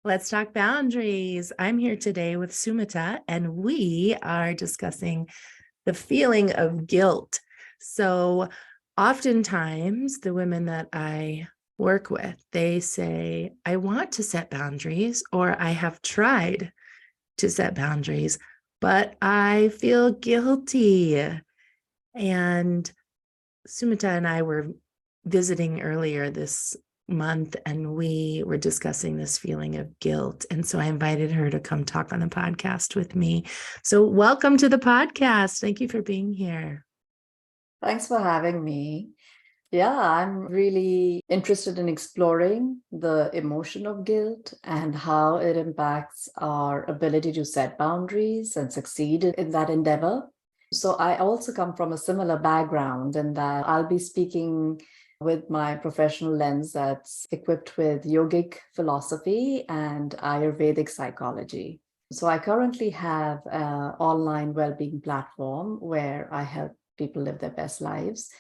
Let's talk boundaries. I'm here today with Sumita, and we are discussing the feeling of guilt. So, oftentimes, the women that I work with, they say, I want to set boundaries, or I have tried to set boundaries, but I feel guilty. And Sumita and I were visiting earlier this month, and we were discussing this feeling of guilt. And so I invited her to come talk on the podcast with me. So welcome to the podcast. Thank you for being here. Thanks for having me. Yeah, I'm really interested in exploring the emotion of guilt and how it impacts our ability to set boundaries and succeed in that endeavor. So, I also come from a similar background in that I'll be speaking with my professional lens that's equipped with yogic philosophy and Ayurvedic psychology. So, I currently have an online well-being platform where I help people live their best lives.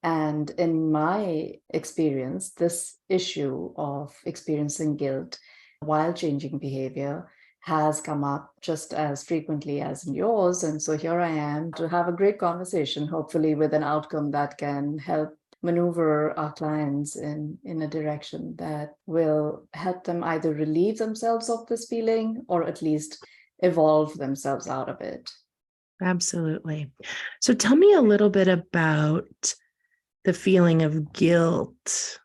And in my experience, this issue of experiencing guilt while changing behavior has come up just as frequently as in yours. And so here I am to have a great conversation, hopefully with an outcome that can help maneuver our clients in a direction that will help them either relieve themselves of this feeling or at least evolve themselves out of it. Absolutely. So tell me a little bit about the feeling of guilt.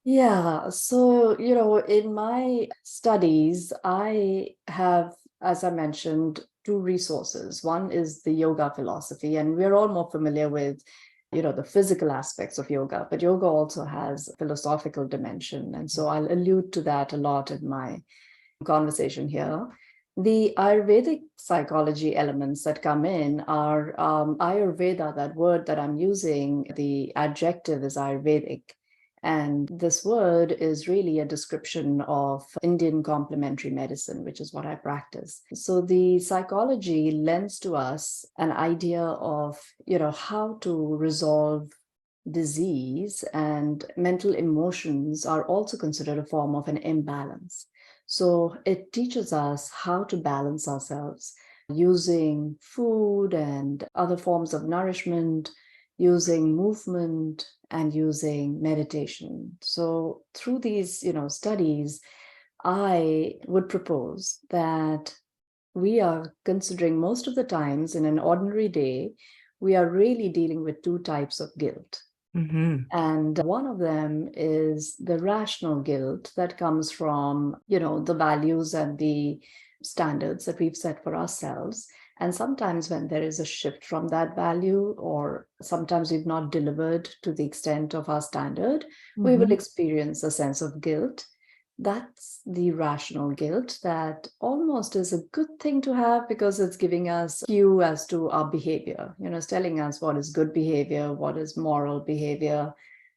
Yeah, so, in my studies, I have, as I mentioned, two resources. One is the yoga philosophy, and we're all more familiar with, the physical aspects of yoga, but yoga also has a philosophical dimension. And so I'll allude to that a lot in my conversation here. The Ayurvedic psychology elements that come in are Ayurveda, that word that I'm using, the adjective is Ayurvedic. And this word is really a description of Indian complementary medicine, which is what I practice. So the psychology lends to us an idea of, how to resolve disease, and mental emotions are also considered a form of an imbalance. So it teaches us how to balance ourselves using food and other forms of nourishment, using movement, and using meditation. So through these, studies, I would propose that we are considering most of the times in an ordinary day, we are really dealing with two types of guilt. Mm-hmm. And one of them is the rational guilt that comes from, the values and the standards that we've set for ourselves. And sometimes when there is a shift from that value, or sometimes we've not delivered to the extent of our standard, we will experience a sense of guilt. That's the rational guilt that almost is a good thing to have because it's giving us cue as to our behavior. It's telling us what is good behavior, what is moral behavior.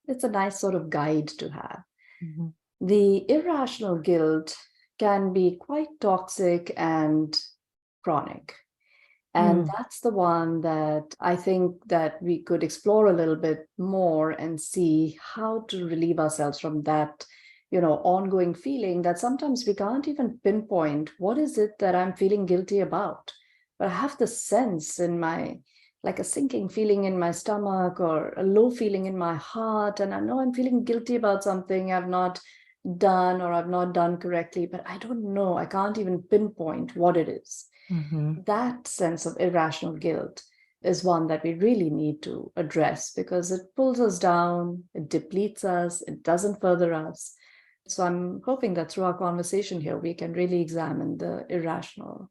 It's a nice sort of guide to have. Mm-hmm. The irrational guilt can be quite toxic and chronic. And that's the one that I think that we could explore a little bit more and see how to relieve ourselves from that, ongoing feeling that sometimes we can't even pinpoint what is it that I'm feeling guilty about. But I have the sense in like a sinking feeling in my stomach or a low feeling in my heart. And I know I'm feeling guilty about something I've not done or I've not done correctly, but I don't know. I can't even pinpoint what it is. Mm-hmm. That sense of irrational guilt is one that we really need to address because it pulls us down, it depletes us, it doesn't further us. So I'm hoping that through our conversation here, we can really examine the irrational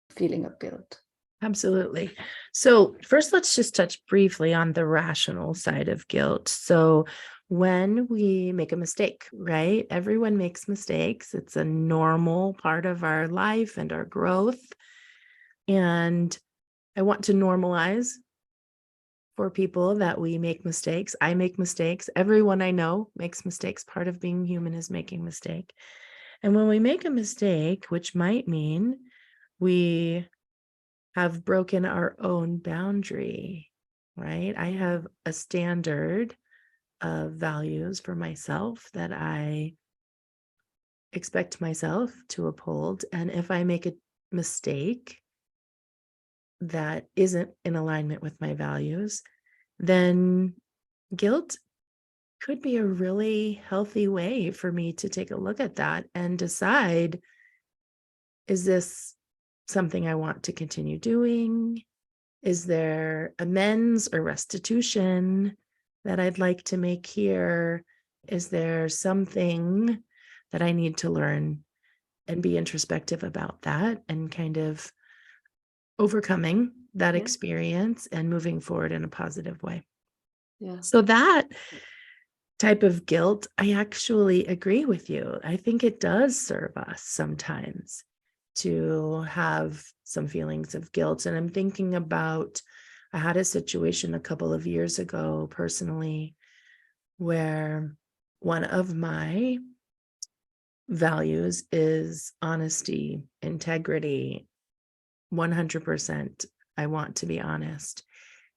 feeling of guilt. Absolutely. So first, let's just touch briefly on the rational side of guilt. So when we make a mistake, right? Everyone makes mistakes. It's a normal part of our life and our growth. And I want to normalize for people that we make mistakes. I make mistakes. Everyone I know makes mistakes. Part of being human is making a mistake. And when we make a mistake, which might mean we have broken our own boundary, right? I have a standard of values for myself that I expect myself to uphold. And if I make a mistake that isn't in alignment with my values, then guilt could be a really healthy way for me to take a look at that and decide, is this something I want to continue doing? Is there amends or restitution that I'd like to make here? Is there something that I need to learn and be introspective about that and kind of overcoming that Yeah, experience and moving forward in a positive way? yeah, So that type of guilt, I actually agree with you. I think it does serve us sometimes to have some feelings of guilt. And I'm thinking about, I had a situation a couple of years ago personally where one of my values is honesty, integrity, 100%. I want to be honest.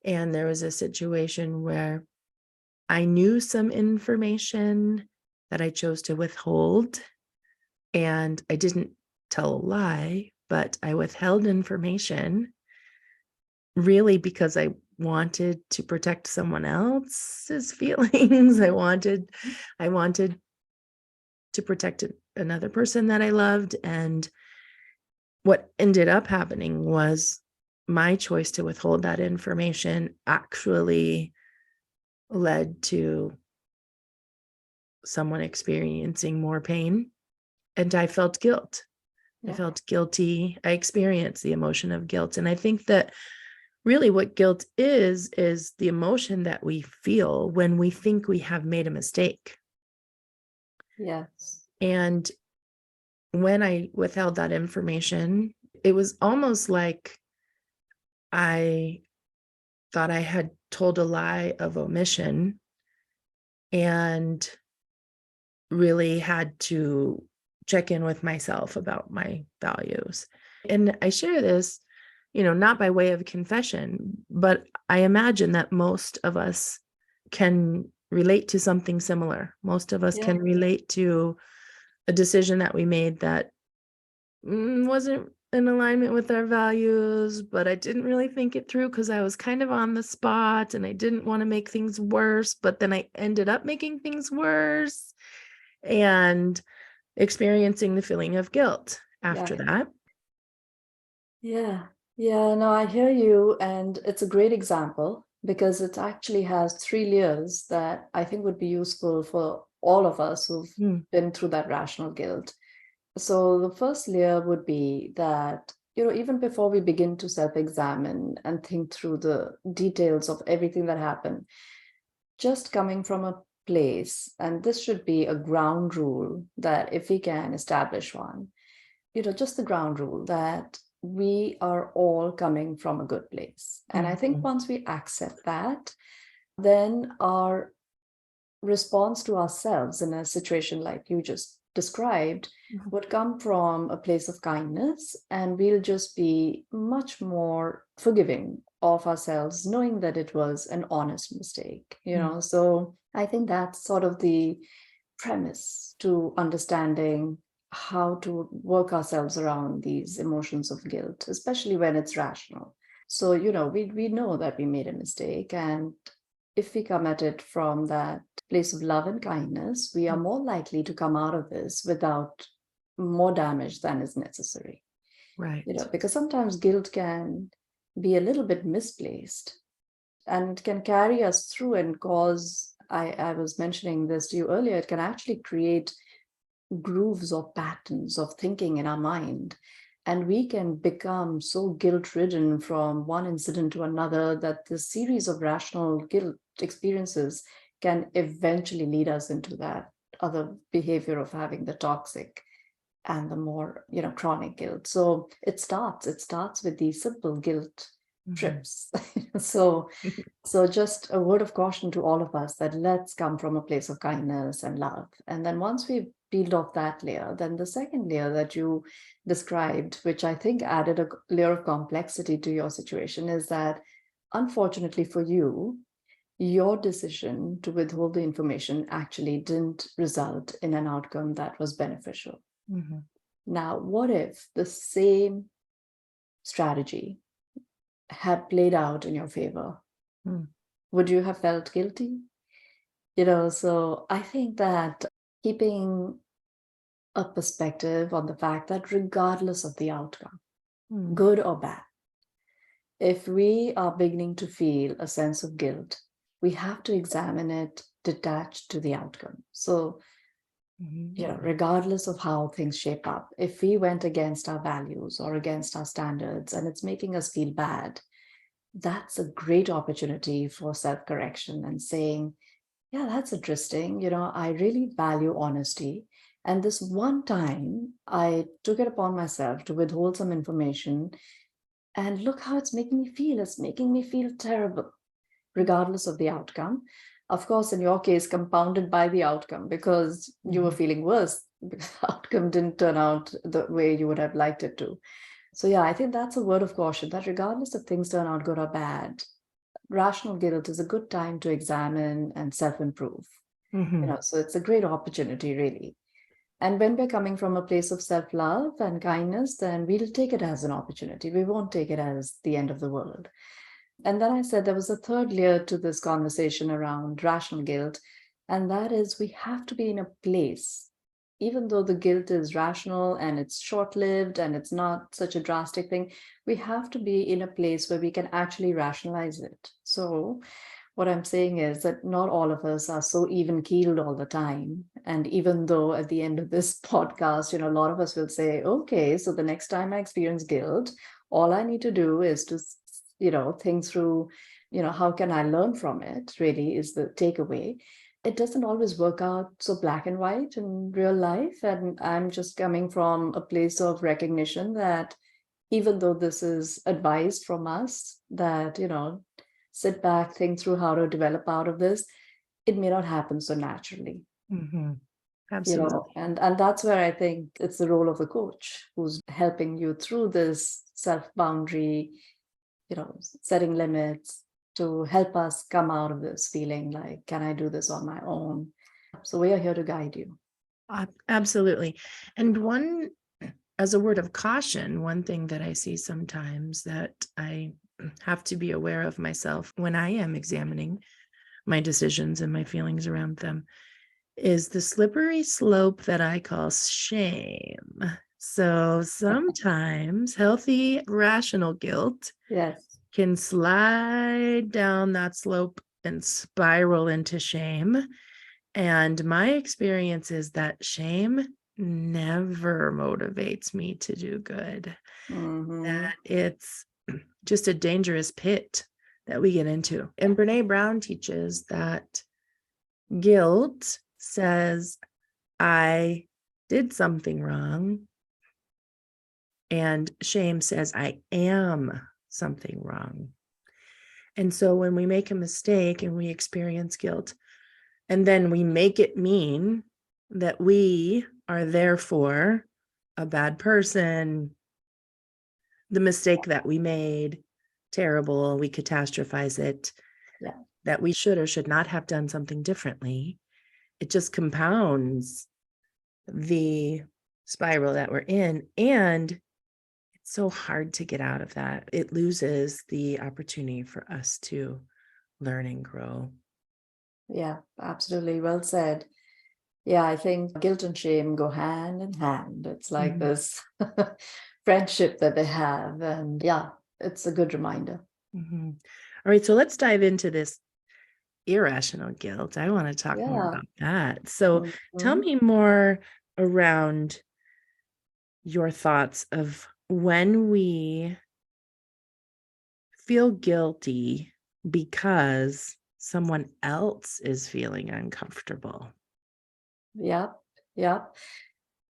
And there was a situation where I knew some information that I chose to withhold, and I didn't tell a lie, but I withheld information really because I wanted to protect someone else's feelings. I wanted to protect another person that I loved, and what ended up happening was my choice to withhold that information actually led to someone experiencing more pain, and I felt guilt. I yeah, felt guilty. I experienced the emotion of guilt, and I think that really what guilt is the emotion that we feel when we think we have made a mistake. yes, And when I withheld that information, it was almost like I thought I had told a lie of omission and really had to check in with myself about my values. And I share this, not by way of confession, but I imagine that most of us can relate to something similar. Most of us yeah, can relate to a decision that we made that wasn't in alignment with our values, but I didn't really think it through because I was kind of on the spot and I didn't want to make things worse, but then I ended up making things worse and experiencing the feeling of guilt after yeah. that. Yeah, yeah, no, I hear you. And it's a great example because it actually has three layers that I think would be useful for all of us who've Mm, been through that rational guilt. So the first layer would be that, even before we begin to self-examine and think through the details of everything that happened, just coming from a place, and this should be a ground rule that if we can establish one, just the ground rule that we are all coming from a good place. And I think mhm, once we accept that, then our response to ourselves in a situation like you just described mhm, would come from a place of kindness, and we'll just be much more forgiving of ourselves, knowing that it was an honest mistake. mm, So I think that's sort of the premise to understanding how to work ourselves around these emotions of guilt, especially when it's rational. So, we know that we made a mistake. And if we come at it from that place of love and kindness, we are mm. more likely to come out of this without more damage than is necessary. Right. Because sometimes guilt can be a little bit misplaced and can carry us through and cause, I was mentioning this to you earlier, it can actually create grooves or patterns of thinking in our mind. And we can become so guilt ridden from one incident to another that the series of rational guilt experiences can eventually lead us into that other behavior of having the toxic and the more chronic guilt. So it starts with these simple guilt Mhm. trips. So just a word of caution to all of us that let's come from a place of kindness and love. And then once we've peeled off that layer, then the second layer that you described, which I think added a layer of complexity to your situation, is that unfortunately for you, your decision to withhold the information actually didn't result in an outcome that was beneficial. Mhm. Now, what if the same strategy had played out in your favor? Mm. Would you have felt guilty? So I think that keeping a perspective on the fact that regardless of the outcome, Mm. good or bad, if we are beginning to feel a sense of guilt, we have to examine it detached to the outcome. So, Mhm. regardless of how things shape up, if we went against our values or against our standards and it's making us feel bad, that's a great opportunity for self correction and saying, yeah, that's interesting. I really value honesty. And this one time I took it upon myself to withhold some information, and look how it's making me feel. It's making me feel terrible, regardless of the outcome. Of course, in your case, compounded by the outcome because you were Mhm. feeling worse because the outcome didn't turn out the way you would have liked it to. So, yeah, I think that's a word of caution that regardless if things turn out good or bad, rational guilt is a good time to examine and self improve. Mhm. So it's a great opportunity, really. And when we're coming from a place of self love and kindness, then we'll take it as an opportunity. We won't take it as the end of the world. And then I said there was a third layer to this conversation around rational guilt, and that is we have to be in a place, even though the guilt is rational and it's short lived and it's not such a drastic thing, we have to be in a place where we can actually rationalize it. So, what I'm saying is that not all of us are so even keeled all the time. And even though at the end of this podcast, a lot of us will say, okay, so the next time I experience guilt, all I need to do is to, think through, how can I learn from it, really is the takeaway. It doesn't always work out so black and white in real life. And I'm just coming from a place of recognition that even though this is advised from us, that, sit back, think through how to develop out of this, it may not happen so naturally. Mhm. Absolutely. And that's where I think it's the role of the coach who's helping you through this self boundary, setting limits to help us come out of this feeling like, can I do this on my own? So we are here to guide you. Absolutely. And as a word of caution, one thing that I see sometimes that I have to be aware of myself when I am examining my decisions and my feelings around them is the slippery slope that I call shame. So sometimes healthy, rational guilt Yes. can slide down that slope and spiral into shame. And my experience is that shame never motivates me to do good, Hmm. that it's just a dangerous pit that we get into. And Brene Brown teaches that guilt says, I did something wrong. And shame says, I am something wrong. And so when we make a mistake and we experience guilt, and then we make it mean that we are therefore a bad person, the mistake that we made, terrible, we catastrophize it, Yeah. that we should or should not have done something differently. It just compounds the spiral that we're in. And it's so hard to get out of that. It loses the opportunity for us to learn and grow. Yeah, absolutely. Well said. Yeah, I think guilt and shame go hand in hand. It's like Mhm. this friendship that they have. And yeah, it's a good reminder. Mhm. All right, so let's dive into this irrational guilt. I want to talk more Yeah. about that. So tell Mhm. me more around your thoughts of when we feel guilty because someone else is feeling uncomfortable. Yeah. Yeah.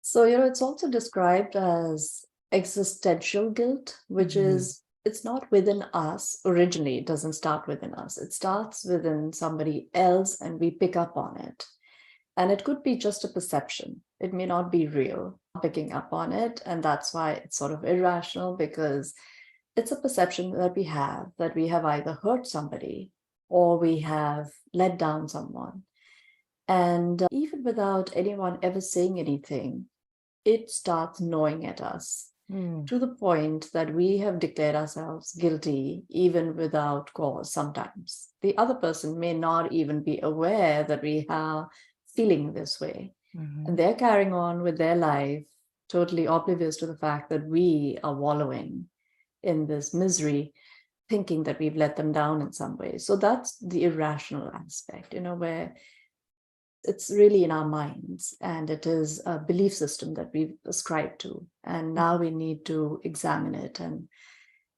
So, it's also described as existential guilt, which Mhm. is it's not within us originally. It doesn't start within us. It starts within somebody else and we pick up on it. And it could be just a perception. It may not be real, picking up on it. And that's why it's sort of irrational because it's a perception that we have either hurt somebody or we have let down someone. And even without anyone ever saying anything, it starts gnawing at us Mm. to the point that we have declared ourselves guilty even without cause sometimes. The other person may not even be aware that we are feeling this way. And Mhm. they're carrying on with their life, totally oblivious to the fact that we are wallowing in this misery, thinking that we've let them down in some way. So that's the irrational aspect, where it's really in our minds and it is a belief system that we've ascribed to. And now we need to examine it. And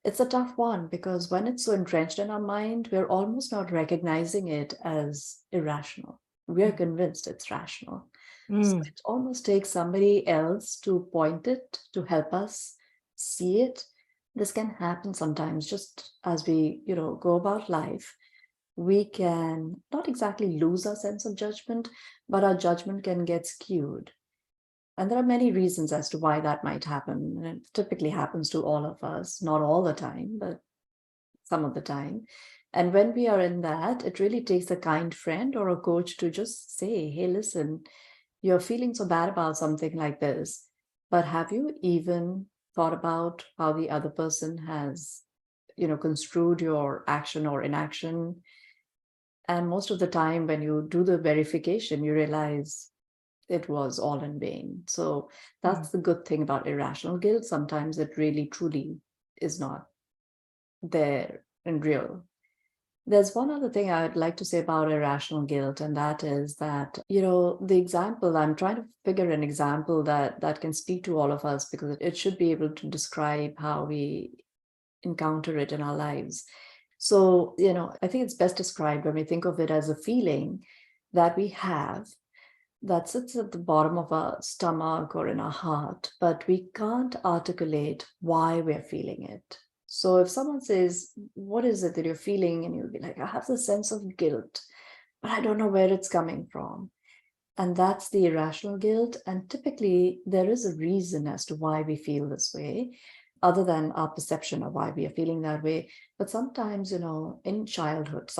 it's a tough one because when it's so entrenched in our mind, we're almost not recognizing it as irrational. We are convinced it's rational. So Mm. it almost takes somebody else to point it, to help us see it. This can happen sometimes just as we, go about life. We can not exactly lose our sense of judgment, but our judgment can get skewed. And there are many reasons as to why that might happen. And it typically happens to all of us, not all the time, but some of the time. And when we are in that, it really takes a kind friend or a coach to just say, hey, listen, you're feeling so bad about something like this, but have you even thought about how the other person has, construed your action or inaction? And most of the time, when you do the verification, you realize it was all in vain. So Mm. that's the good thing about irrational guilt. Sometimes it really, truly is not there and real. There's one other thing I'd like to say about irrational guilt, and that is that, the example, I'm trying to figure an example that can speak to all of us because it should be able to describe how we encounter it in our lives. So, I think it's best described when we think of it as a feeling that we have that sits at the bottom of our stomach or in our heart, but we can't articulate why we're feeling it. So if someone says, what is it that you're feeling? And you'll be like, I have this sense of guilt, but I don't know where it's coming from. And that's the irrational guilt. And typically, there is a reason as to why we feel this way, other than our perception of why we are feeling that way. But sometimes, in childhood,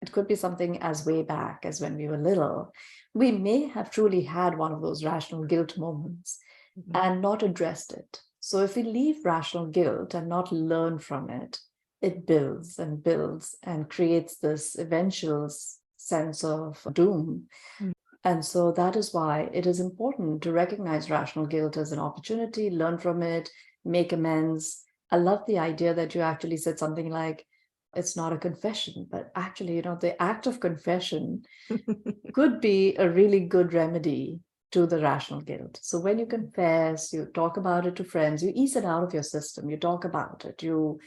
it could be something as way back as when we were little. We may have truly had one of those rational guilt moments Mhm. and not addressed it. So if we leave rational guilt and not learn from it, it builds and creates this eventual sense of doom. Mm. And so that is why it is important to recognize rational guilt as an opportunity, learn from it, make amends. I love the idea that you actually said something like, it's not a confession, but actually, the act of confession could be a really good remedy to the rational guilt. So when you confess, you talk about it to friends, you ease it out of your system, you talk about it, you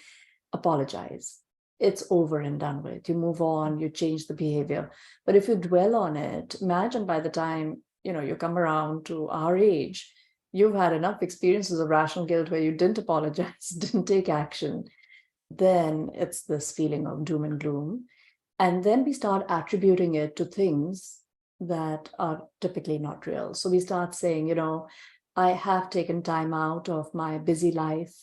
apologize. It's over and done with. You move on, you change the behavior. But if you dwell on it, imagine by the time, you come around to our age, you've had enough experiences of rational guilt where you didn't apologize, didn't take action. Then it's this feeling of doom and gloom. And then we start attributing it to things that are typically not real. So we start saying, I have taken time out of my busy life.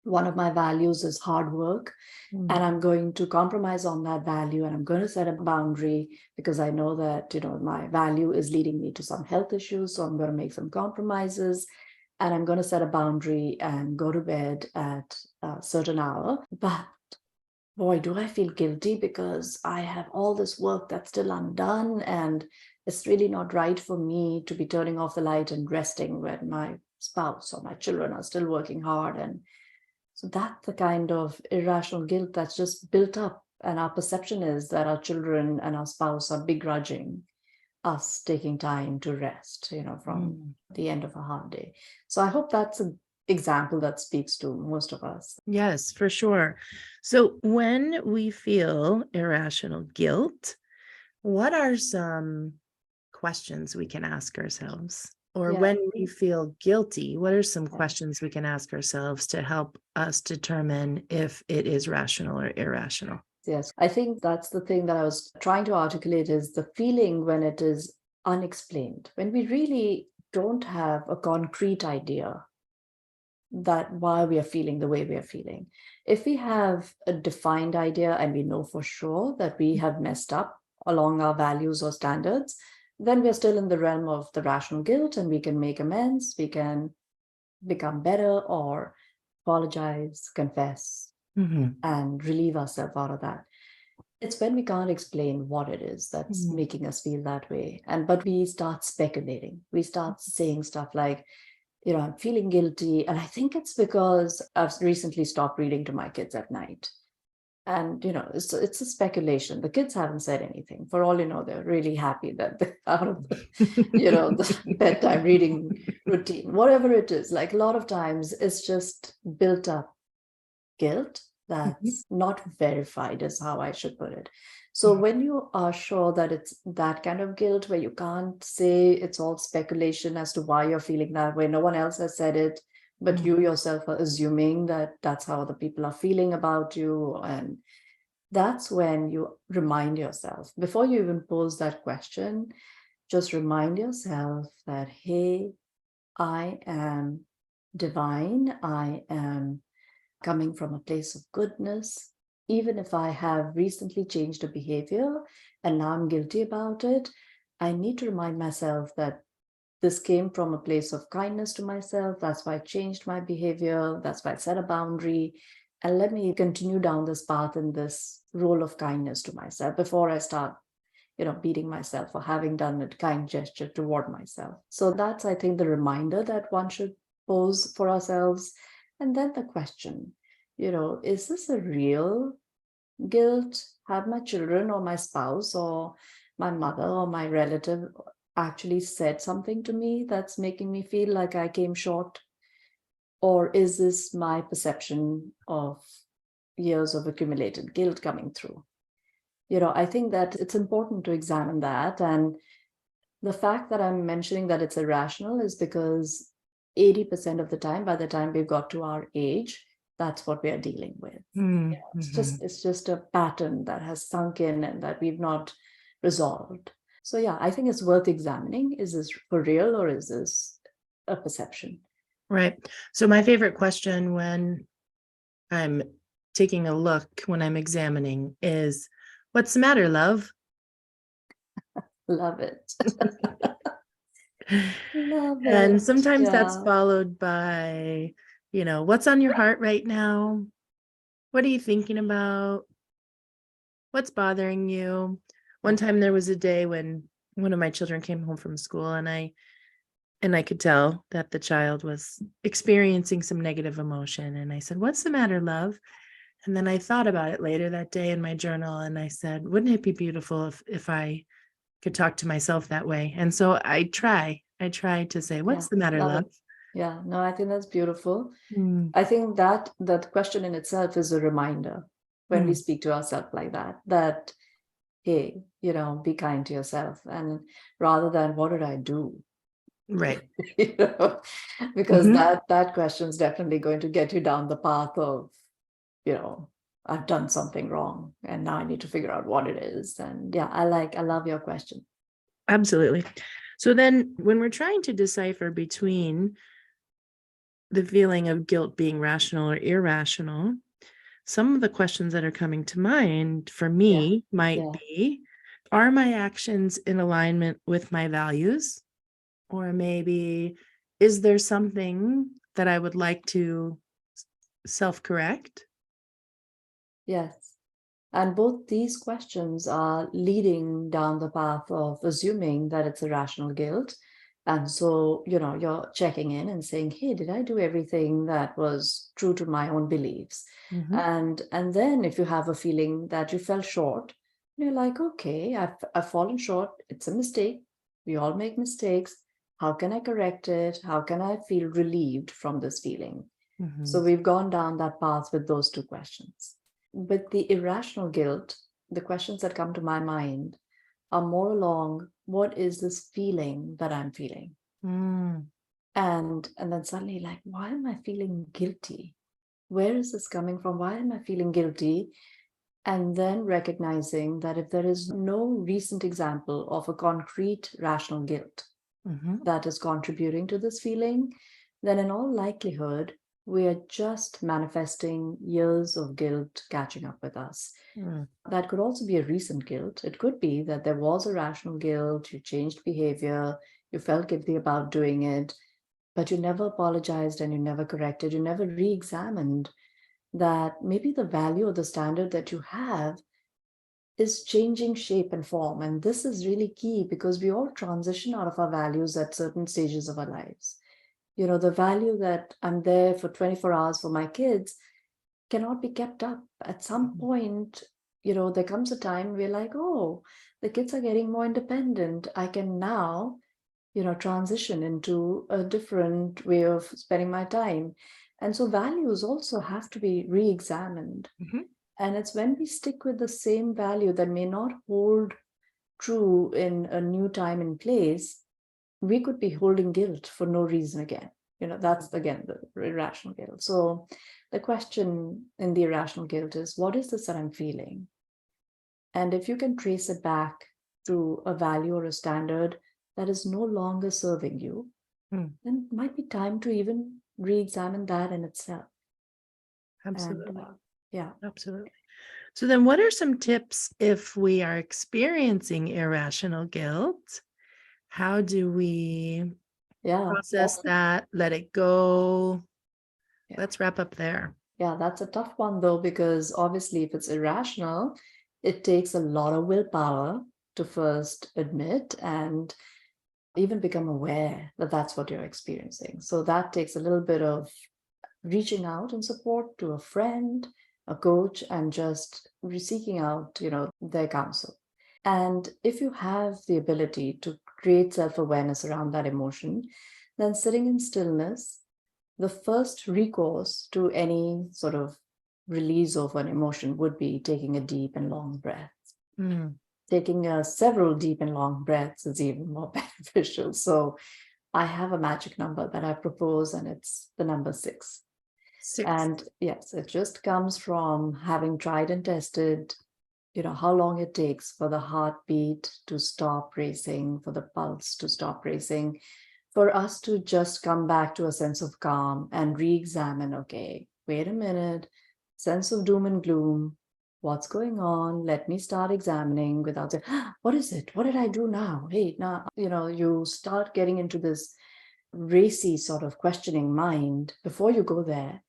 One of my values is hard work, and Mm. I'm going to compromise on that value, and I'm going to set a boundary because I know that, my value is leading me to some health issues. So I'm going to make some compromises, and I'm going to set a boundary and go to bed at a certain hour. But boy, do I feel guilty because I have all this work that's still undone. And it's really not right for me to be turning off the light and resting when my spouse or my children are still working hard. And so that's the kind of irrational guilt that's just built up. And our perception is that our children and our spouse are begrudging us taking time to rest, from Mm. the end of a hard day. So I hope that's an example that speaks to most of us. Yes, for sure. So when we feel irrational guilt, what are some questions we can ask ourselves? Or Yeah. when we feel guilty, what are some questions we can ask ourselves to help us determine if it is rational or irrational? Yes, I think that's the thing that I was trying to articulate is the feeling when it is unexplained, when we really don't have a concrete idea that why we are feeling the way we are feeling. If we have a defined idea and we know for sure that we have messed up along our values or standards, then we're still in the realm of the rational guilt, and we can make amends, we can become better or apologize, confess, and relieve ourselves out of that. It's when we can't explain what it is that's making us feel that way. But we start speculating. We start saying stuff like, I'm feeling guilty. And I think it's because I've recently stopped reading to my kids at night. And, it's a speculation. The kids haven't said anything. For all you know, they're really happy that they're out of the, the bedtime reading routine, whatever it is. Like a lot of times it's just built up guilt that's not verified, is how I should put it. So when you are sure that it's that kind of guilt where you can't say, it's all speculation as to why you're feeling that way, no one else has said it, but you yourself are assuming that that's how the people are feeling about you. And that's when you remind yourself, before you even pose that question, just remind yourself that, hey, I am divine. I am coming from a place of goodness. Even if I have recently changed a behavior and now I'm guilty about it, I need to remind myself that this came from a place of kindness to myself. That's why I changed my behavior. That's why I set a boundary. And let me continue down this path in this role of kindness to myself before I start, beating myself for having done a kind gesture toward myself. So that's, I think, the reminder that one should pose for ourselves. And then the question, is this a real guilt? Have my children or my spouse or my mother or my relative actually said something to me that's making me feel like I came short? Or is this my perception of years of accumulated guilt coming through? I think that it's important to examine that. And the fact that I'm mentioning that it's irrational is because 80% of the time, by the time we've got to our age, that's what we are dealing with. It's just a pattern that has sunk in and that we've not resolved. So yeah, I think it's worth examining. Is this for real or is this a perception? Right. So my favorite question when I'm taking a look, when I'm examining, is, what's the matter, love? Love it. Love And it. sometimes that's Yeah. followed by, what's on your heart right now? What are you thinking about? What's bothering you? One time there was a day when one of my children came home from school and I could tell that the child was experiencing some negative emotion. And I said, what's the matter, love? And then I thought about it later that day in my journal. And I said, wouldn't it be beautiful if I could talk to myself that way? And so I try to say, what's the matter, love love? it. Yeah, no, I think that's beautiful. Mm. I think that question in itself is a reminder when we speak to ourselves like that, hey, be kind to yourself. And rather than what did I do? Right. Because that question is definitely going to get you down the path of, I've done something wrong and now I need to figure out what it is. And yeah, I love your question. Absolutely. So then when we're trying to decipher between the feeling of guilt being rational or irrational, some of the questions that are coming to mind for me might be, are my actions in alignment with my values? Or maybe, is there something that I would like to self-correct? Yes. And both these questions are leading down the path of assuming that it's irrational guilt. And so, you're checking in and saying, hey, did I do everything that was true to my own beliefs? And then if you have a feeling that you fell short, you're like, okay, I've fallen short. It's a mistake. We all make mistakes. How can I correct it? How can I feel relieved from this feeling? So we've gone down that path with those two questions. But the irrational guilt, the questions that come to my mind are more along, what is this feeling that I'm feeling? And then suddenly, like, why am I feeling guilty? Where is this coming from? Why am I feeling guilty? And then recognizing that if there is no recent example of a concrete rational guilt that is contributing to this feeling, then in all likelihood, We are just manifesting years of guilt catching up with us. Mm. That could also be a recent guilt. It could be that there was a rational guilt, you changed behavior, you felt guilty about doing it, but you never apologized and you never corrected, you never re examined that maybe the value or the standard that you have is changing shape and form. And this is really key because we all transition out of our values at certain stages of our lives. The value that I'm there for 24 hours for my kids cannot be kept up. At some Mhm. point, there comes a time we're like, oh, the kids are getting more independent. I can now, transition into a different way of spending my time. And so values also have to be re examined. Mhm. And it's when we stick with the same value that may not hold true in a new time and place, we could be holding guilt for no reason again. That's again the irrational guilt. So the question in the irrational guilt is, what is this that I'm feeling? And if you can trace it back to a value or a standard that is no longer serving you, Mm. then it might be time to even re-examine that in itself. And Absolutely. yeah, Absolutely. So then what are some tips if we are experiencing irrational guilt? How do we yeah, process that, let it go? yeah. Let's wrap up there. Yeah, that's a tough one though, because obviously, if it's irrational, it takes a lot of willpower to first admit and even become aware that that's what you're experiencing. So that takes a little bit of reaching out and support to a friend, a coach, and just seeking out, their counsel. And if you have the ability to create self-awareness around that emotion, then sitting in stillness, the first recourse to any sort of release of an emotion would be taking a deep and long breath. Mm. Taking several deep and long breaths is even more beneficial. So I have a magic number that I propose, and it's the number 6. 6. And yes, it just comes from having tried and tested, how long it takes for the heartbeat to stop racing, for the pulse to stop racing, for us to just come back to a sense of calm and re-examine, okay, wait a minute, sense of doom and gloom, what's going on? Let me start examining without saying, what is it? What did I do now? Hey, now, you start getting into this racy sort of questioning mind before you go there.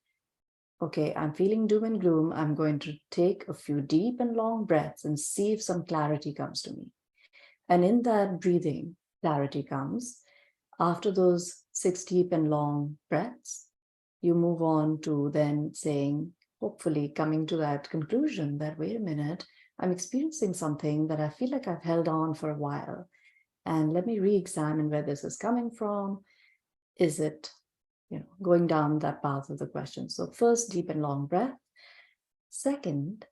Okay, I'm feeling doom and gloom. I'm going to take a few deep and long breaths and see if some clarity comes to me. And in that breathing, clarity comes. After those 6 deep and long breaths, you move on to then saying, hopefully coming to that conclusion that, wait a minute, I'm experiencing something that I feel like I've held on for a while. And let me re-examine where this is coming from. Is it, going down that path of the question? So first, deep and long breath. Second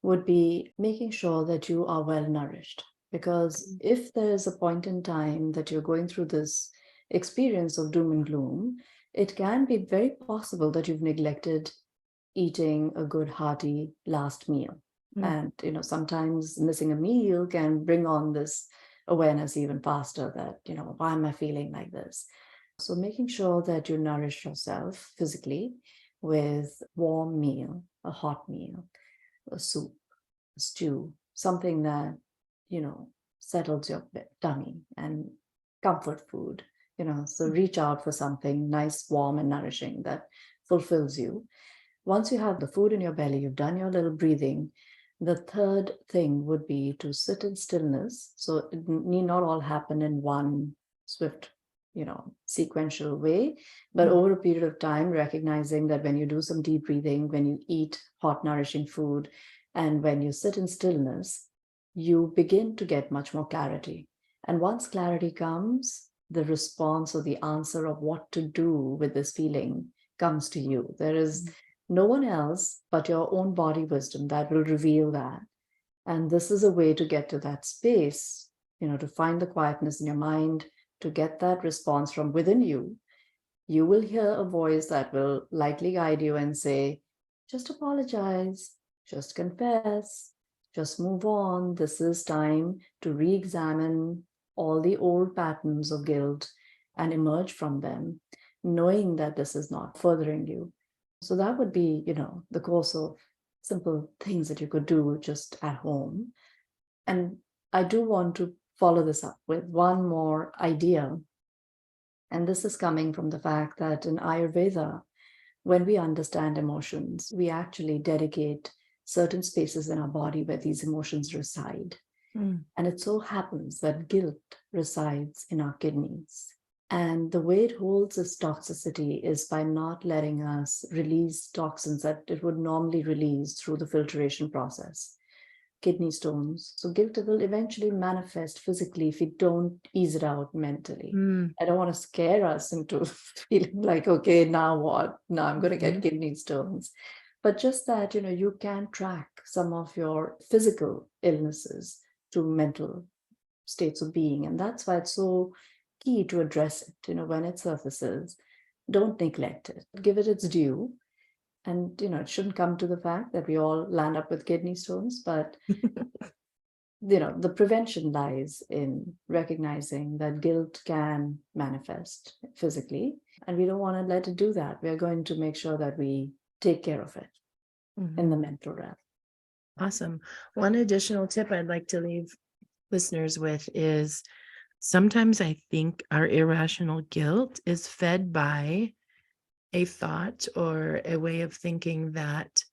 would be making sure that you are well nourished. Because if there's a point in time that you're going through this experience of doom and gloom, it can be very possible that you've neglected eating a good hearty last meal. Mm. And sometimes missing a meal can bring on this awareness even faster that, why am I feeling like this? So making sure that you nourish yourself physically with warm meal, a hot meal, a soup, a stew, something that, settles your tummy, and comfort food, so reach out for something nice, warm, and nourishing that fulfills you. Once you have the food in your belly, you've done your little breathing. The third thing would be to sit in stillness. So it need not all happen in one swift, sequential way, but Mm. over a period of time, recognizing that when you do some deep breathing, when you eat hot, nourishing food, and when you sit in stillness, you begin to get much more clarity. And once clarity comes, the response or the answer of what to do with this feeling comes to you. There is no one else but your own body wisdom that will reveal that. And this is a way to get to that space, to find the quietness in your mind, to get that response from within you. You will hear a voice that will lightly guide you and say, just apologize, just confess, just move on. This is time to re examine all the old patterns of guilt and emerge from them, knowing that this is not furthering you. So that would be, the course of simple things that you could do just at home. And I do want to follow this up with one more idea. And this is coming from the fact that in Ayurveda, when we understand emotions, we actually dedicate certain spaces in our body where these emotions reside. Mm. And it so happens that guilt resides in our kidneys. And the way it holds its toxicity is by not letting us release toxins that it would normally release through the filtration process. Kidney stones. So guilt will eventually manifest physically if we don't ease it out mentally. Mm. I don't want to scare us into feeling like, okay, now what? Now I'm going to get Mhm. kidney stones. But just that, you can track some of your physical illnesses to mental states of being. And that's why it's so key to address it, when it surfaces. Don't neglect it. Give it its due. And, it shouldn't come to the fact that we all land up with kidney stones, but the prevention lies in recognizing that guilt can manifest physically, and we don't want to let it do that. We're going to make sure that we take care of it in the Mhm. mental realm. Awesome. One additional tip I'd like to leave listeners with is sometimes I think our irrational guilt is fed by a thought or a way of thinking that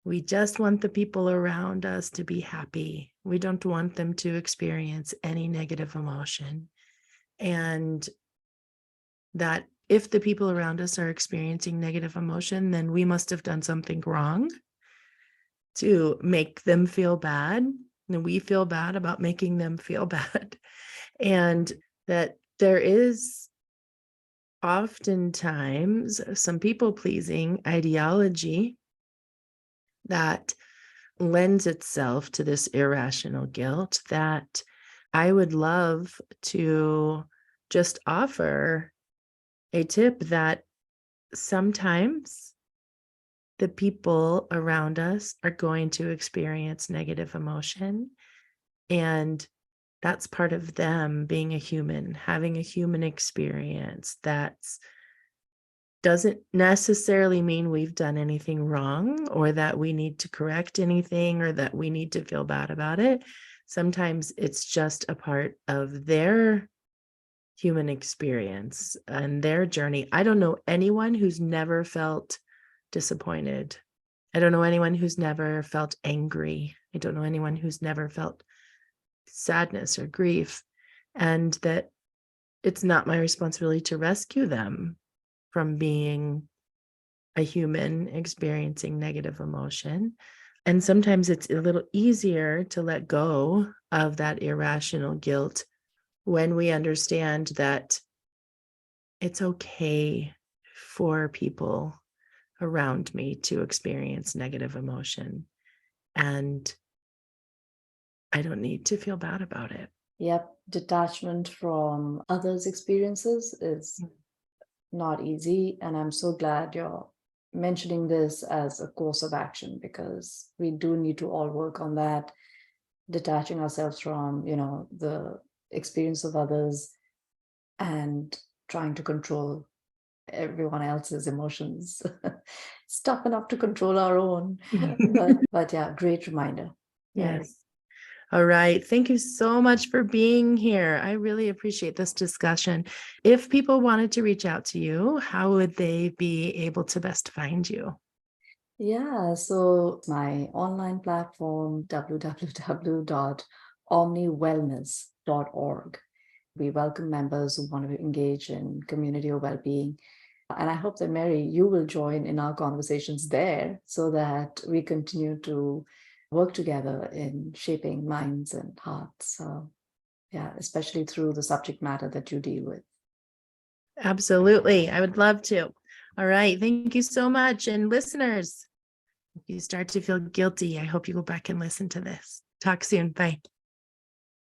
we just want the people around us to be happy. We don't want them to experience any negative emotion. And that if the people around us are experiencing negative emotion, then we must have done something wrong to make them feel bad. And we feel bad about making them feel bad. And that there is oftentimes some people pleasing ideology that lends itself to this irrational guilt that I would love to just offer a tip that sometimes the people around us are going to experience negative emotion. And that's part of them being a human, having a human experience. That's doesn't necessarily mean we've done anything wrong or that we need to correct anything or that we need to feel bad about it. Sometimes it's just a part of their human experience and their journey. I don't know anyone who's never felt disappointed. I don't know anyone who's never felt angry. I don't know anyone who's never felt sadness or grief, and that it's not my responsibility to rescue them from being a human experiencing negative emotion. And sometimes it's a little easier to let go of that irrational guilt when we understand that it's okay for people around me to experience negative emotion. And I don't need to feel bad about it. Yep, detachment from others' experiences is not easy. And I'm so glad you're mentioning this as a course of action, because we do need to all work on that, detaching ourselves from, the experience of others and trying to control everyone else's emotions. It's tough enough to control our own. But yeah, great reminder. Yeah. Yes. All right. Thank you so much for being here. I really appreciate this discussion. If people wanted to reach out to you, how would they be able to best find you? Yeah, so my online platform, www.omniwellness.org. We welcome members who want to engage in community or well-being. And I hope that, Mary, you will join in our conversations there so that we continue to work together in shaping minds and hearts. So, yeah, especially through the subject matter that you deal with. Absolutely. I would love to. All right. Thank you so much. And listeners, if you start to feel guilty, I hope you go back and listen to this. Talk soon. Bye.